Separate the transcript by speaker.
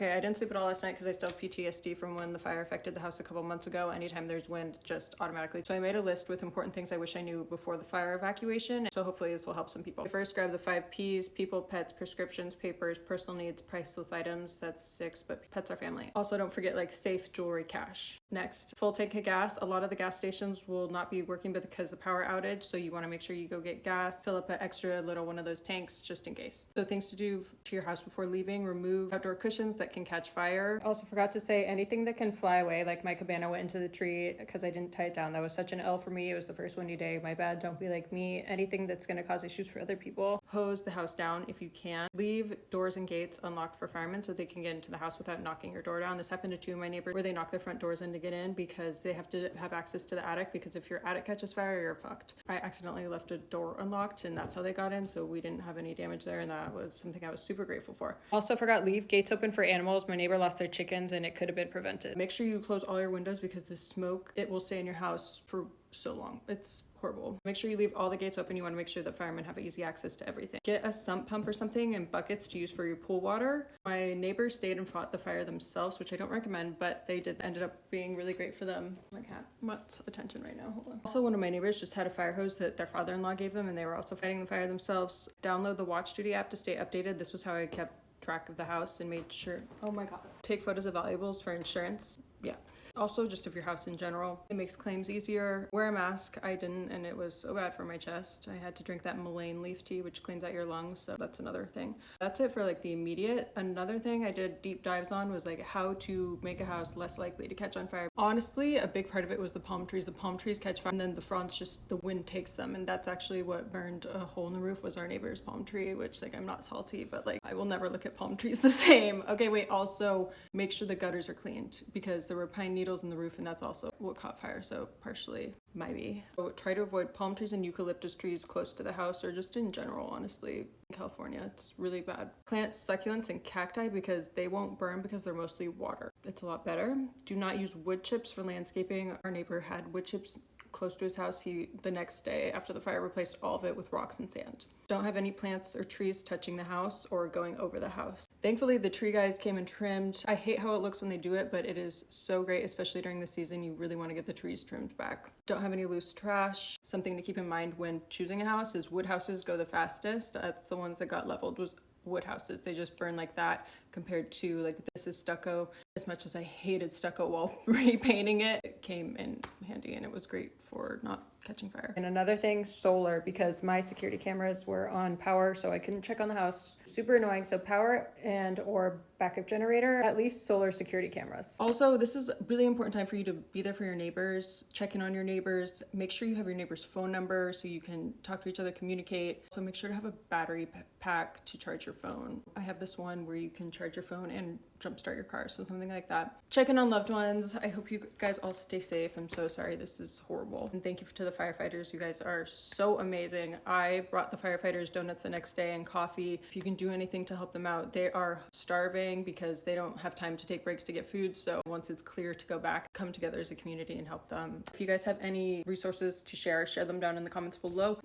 Speaker 1: Okay, I didn't sleep at all last night because I still have PTSD from when the fire affected the house a couple months ago. Anytime there's wind, just automatically. So I made a list with important things I wish I knew before the fire evacuation. So hopefully this will help some people. First, grab the 5 Ps: people, pets, prescriptions, papers, personal needs, priceless items. That's 6, but pets are family. Also, don't forget like safe, jewelry, cash. Next, full tank of gas. A lot of the gas stations will not be working because of power outage. So you want to make sure you go get gas, fill up an extra little one of those tanks just in case. So things to do to your house before leaving: remove outdoor cushions that can catch fire. Also forgot to say anything that can fly away, like my cabana went into the tree because I didn't tie it down. That was such an L for me. It was the first windy day. My bad. Don't be like me. Anything that's going to cause issues for other people. Hose the house down if you can. Leave doors and gates unlocked for firemen so they can get into the house without knocking your door down. This happened to 2 of my neighbors where they knock their front doors in to get in because they have to have access to the attic, because if your attic catches fire, you're fucked. I accidentally left a door unlocked and that's how they got in, so we didn't have any damage there, and that was something I was super grateful for. Also forgot leave gates open for animals. My neighbor lost their chickens and it could have been prevented. Make sure you close all your windows because the smoke, it will stay in your house for so long. It's horrible. Make sure you leave all the gates open. You want to make sure that firemen have easy access to everything. Get a sump pump or something and buckets to use for your pool water. My neighbors stayed and fought the fire themselves, which I don't recommend, but they did. Ended up being really great for them. My cat wants attention right now. Hold on. Also, one of my neighbors just had a fire hose that their father-in-law gave them, and they were also fighting the fire themselves. Download the Watch Duty app to stay updated. This was how I kept track of the house and made sure. Oh my god. Take photos of valuables for insurance. Yeah. Also, just of your house in general. It makes claims easier. Wear a mask. I didn't, and it was so bad for my chest. I had to drink that mullein leaf tea, which cleans out your lungs, so that's another thing. That's it for like the immediate. Another thing I did deep dives on was like how to make a house less likely to catch on fire. Honestly, a big part of it was the palm trees. The palm trees catch fire, and then the fronds, just the wind takes them, and that's actually what burned a hole in the roof, was our neighbor's palm tree, which like I'm not salty, but like I will never look at palm trees the same. Okay, wait, also make sure the gutters are cleaned because there were pine needles in the roof, and that's also what caught fire, so partially maybe. So try to avoid palm trees and eucalyptus trees close to the house, or just in general, honestly. In California, it's really bad. Plant succulents and cacti because they won't burn because they're mostly water. It's a lot better. Do not use wood chips for landscaping. Our neighbor had wood chips close to his house. He, the next day after the fire, replaced all of it with rocks and sand. Don't have any plants or trees touching the house or going over the house. Thankfully, the tree guys came and trimmed. I hate how it looks when they do it, but it is so great, especially during the season. You really want to get the trees trimmed back. Don't have any loose trash. Something to keep in mind when choosing a house is wood houses go the fastest. That's the ones that got leveled, was wood houses. They just burn like that, compared to like this is stucco. As much as I hated stucco while repainting it, it came in handy and it was great for not catching fire. And another thing, solar, because my security cameras were on power, so I couldn't check on the house. Super annoying. So power and or backup generator, at least solar security cameras. Also, this is a really important time for you to be there for your neighbors, check in on your neighbors, make sure you have your neighbor's phone number so you can talk to each other, communicate. So make sure to have a battery pack to charge your phone. I have this one where you can charge your phone and jumpstart your car, so something like that. Check in on loved ones. I hope you guys all stay safe. I'm so sorry, this is horrible. And thank you to the firefighters. You guys are so amazing. I brought the firefighters donuts the next day and coffee. If you can do anything to help them out, they are starving because they don't have time to take breaks to get food. So once it's clear to go back, come together as a community and help them. If you guys have any resources to share them down in the comments below.